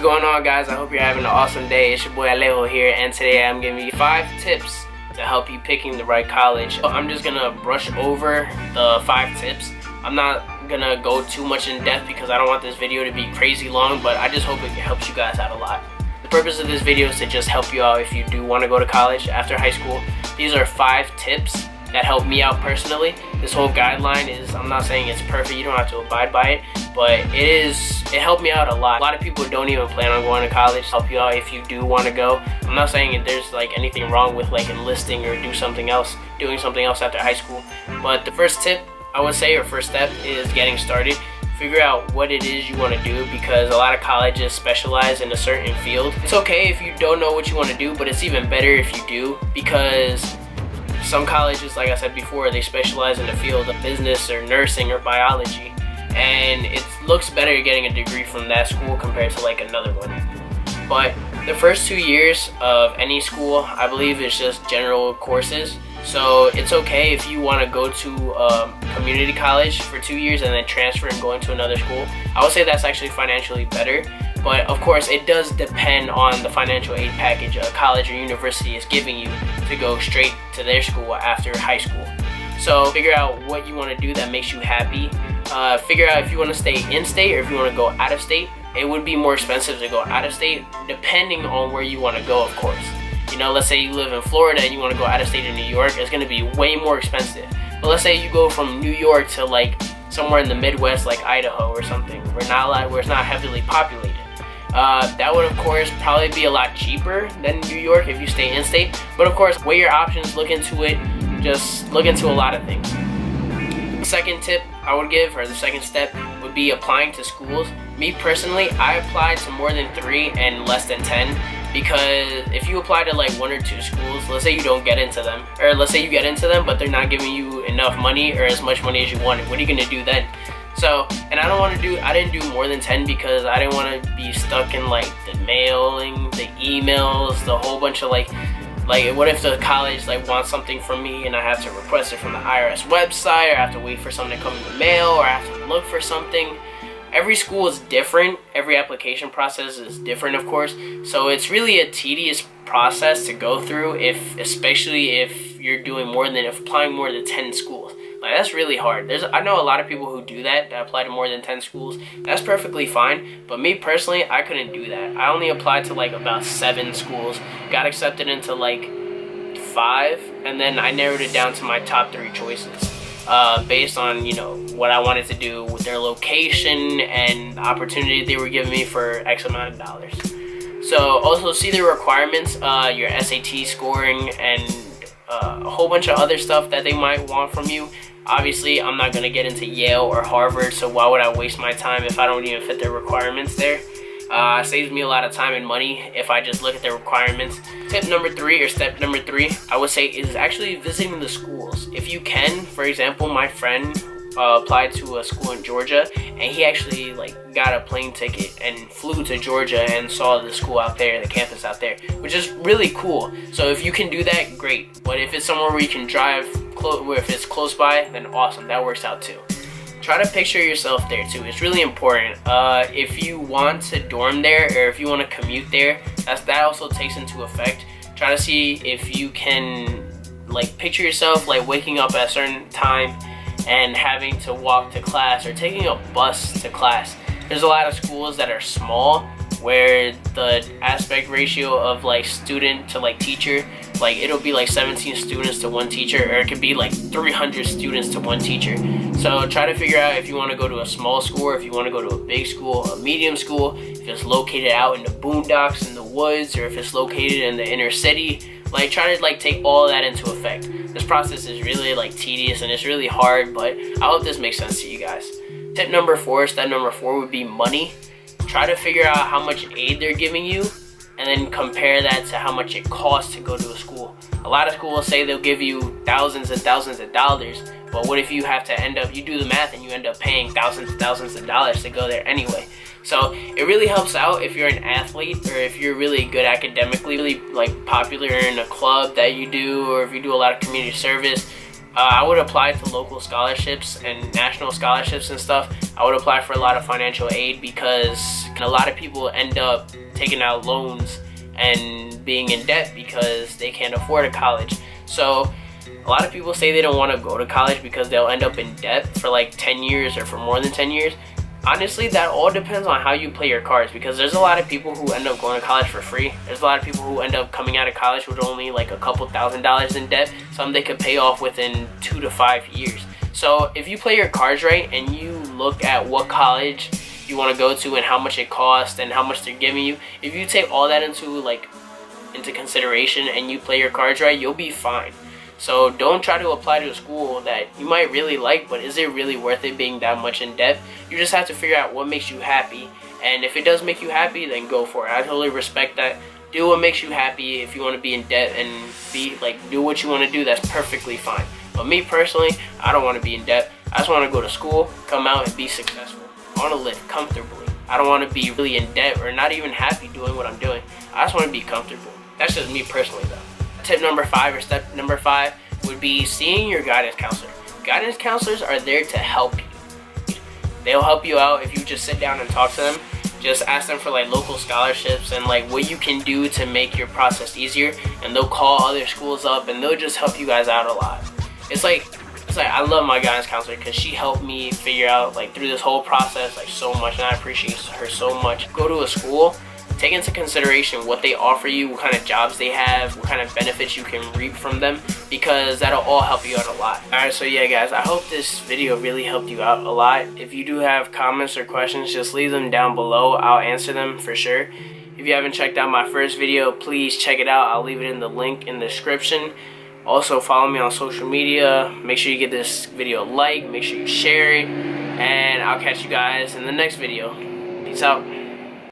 going on, guys? I hope you're having an awesome day. It's your boy Alejo here, and today I'm giving you 5 tips to help you picking the right college. I'm just gonna brush over the 5 tips. I'm not gonna go too much in depth because I don't want this video to be crazy long, but I just hope it helps you guys out a lot. The purpose of this video is to just help you out if you do want to go to college after high school. These are 5 tips that help me out personally. This whole guideline is, I'm not saying it's perfect, you don't have to abide by it, but it helped me out a lot. A lot of people don't even plan on going to college. Help you out if you do want to go. I'm not saying there's like anything wrong with like enlisting or doing something else after high school, but the first tip I would say, or first step, is getting started. Figure out what it is you want to do, because a lot of colleges specialize in a certain field. It's okay if you don't know what you want to do, but it's even better if you do, because some colleges, like I said before, they specialize in the field of business or nursing or biology, and it looks better getting a degree from that school compared to like another one. But the first 2 years of any school, I believe, is just general courses. So it's okay if you want to go to community college for 2 years and then transfer and go into another school. I would say that's actually financially better, but of course it does depend on the financial aid package a college or university is giving you to go straight to their school after high school. So figure out what you want to do that makes you happy. Figure out if you want to stay in state or if you want to go out of state. It would be more expensive to go out of state depending on where you want to go, of course. You know, let's say you live in Florida and you want to go out of state to New York, it's going to be way more expensive. But let's say you go from New York to like somewhere in the Midwest, like Idaho or something, where it's not heavily populated. That would, of course, probably be a lot cheaper than New York if you stay in state. But of course, weigh your options, look into it, just look into a lot of things. The second tip I would give, or the second step, would be applying to schools. Me personally, I applied to more than 3 and less than 10. Because if you apply to like 1 or 2 schools, let's say you don't get into them, or let's say you get into them but they're not giving you enough money or as much money as you wanted, what are you going to do then? So, and I didn't do more than 10 because I didn't want to be stuck in like the mailing, the emails, the whole bunch of like what if the college like wants something from me and I have to request it from the IRS website, or I have to wait for something to come in the mail, or I have to look for something. Every school is different. Every application process is different, of course. So it's really a tedious process to go through, especially if you're applying more than 10 schools. Like, that's really hard. I know a lot of people who do that apply to more than 10 schools. That's perfectly fine. But me personally, I couldn't do that. I only applied to like about 7 schools, got accepted into like 5, and then I narrowed it down to my top 3 choices. Based on, you know, what I wanted to do with their location and the opportunity they were giving me for X amount of dollars. So also see the requirements, your SAT scoring, and a whole bunch of other stuff that they might want from you. Obviously, I'm not going to get into Yale or Harvard, so why would I waste my time if I don't even fit their requirements there? It saves me a lot of time and money if I just look at the requirements. Step number 3, I would say, is actually visiting the schools. If you can, for example, my friend applied to a school in Georgia, and he actually like got a plane ticket and flew to Georgia and saw the school out there, the campus out there, which is really cool. So if you can do that, great. But if it's somewhere where you can drive, if it's close by, then awesome, that works out too. Try to picture yourself there too. It's really important. If you want to dorm there, or if you want to commute there, that also takes into effect. Try to see if you can like picture yourself like waking up at a certain time and having to walk to class, or taking a bus to class. There's a lot of schools that are small where the aspect ratio of like student to like teacher, like it'll be like 17 students to 1 teacher, or it could be like 300 students to 1 teacher. So try to figure out if you want to go to a small school, or if you want to go to a big school, a medium school, if it's located out in the boondocks, in the woods, or if it's located in the inner city. Like, try to like take all of that into effect. This process is really like tedious and it's really hard, but I hope this makes sense to you guys. Step number 4 would be money. Try to figure out how much aid they're giving you, and then compare that to how much it costs to go to a school. A lot of schools say they'll give you thousands and thousands of dollars, but what if you have to you do the math and you end up paying thousands and thousands of dollars to go there anyway? So it really helps out if you're an athlete, or if you're really good academically, really like popular in a club that you do, or if you do a lot of community service. I would apply to local scholarships and national scholarships and stuff. I would apply for a lot of financial aid because a lot of people end up taking out loans and being in debt because they can't afford a college. So a lot of people say they don't want to go to college because they'll end up in debt for like 10 years or for more than 10 years. Honestly, that all depends on how you play your cards, because there's a lot of people who end up going to college for free. There's a lot of people who end up coming out of college with only like a couple $1,000s in debt. Some they could pay off within 2 to 5 years. So if you play your cards right and you look at what college you want to go to and how much it costs and how much they're giving you, if you take all that into consideration and you play your cards right, you'll be fine. So don't try to apply to a school that you might really like, but is it really worth it being that much in debt? You just have to figure out what makes you happy, and if it does make you happy, then go for it. I totally respect that. Do what makes you happy. If you want to be in debt and do what you want to do, that's perfectly fine. But me personally, I don't want to be in debt. I just want to go to school, come out and be successful. I want to live comfortably. I don't want to be really in debt or not even happy doing what I'm doing. I just want to be comfortable. That's just me personally though. Tip number 5 or step number 5 would be seeing your guidance counselor. Guidance counselors are there to help you. They'll help you out if you just sit down and talk to them. Just ask them for like local scholarships and like what you can do to make your process easier, and they'll call other schools up and they'll just help you guys out a lot. It's like I love my guidance counselor because she helped me figure out like through this whole process like so much, and I appreciate her so much. Go to a school, take into consideration what they offer you, what kind of jobs they have, what kind of benefits you can reap from them, because that'll all help you out a lot. Alright, so yeah guys, I hope this video really helped you out a lot. If you do have comments or questions, just leave them down below. I'll answer them for sure. If you haven't checked out my first video, please check it out. I'll leave it in the link in the description. Also follow me on social media. Make sure you give this video a like, make sure you share it, and I'll catch you guys in the next video. Peace out.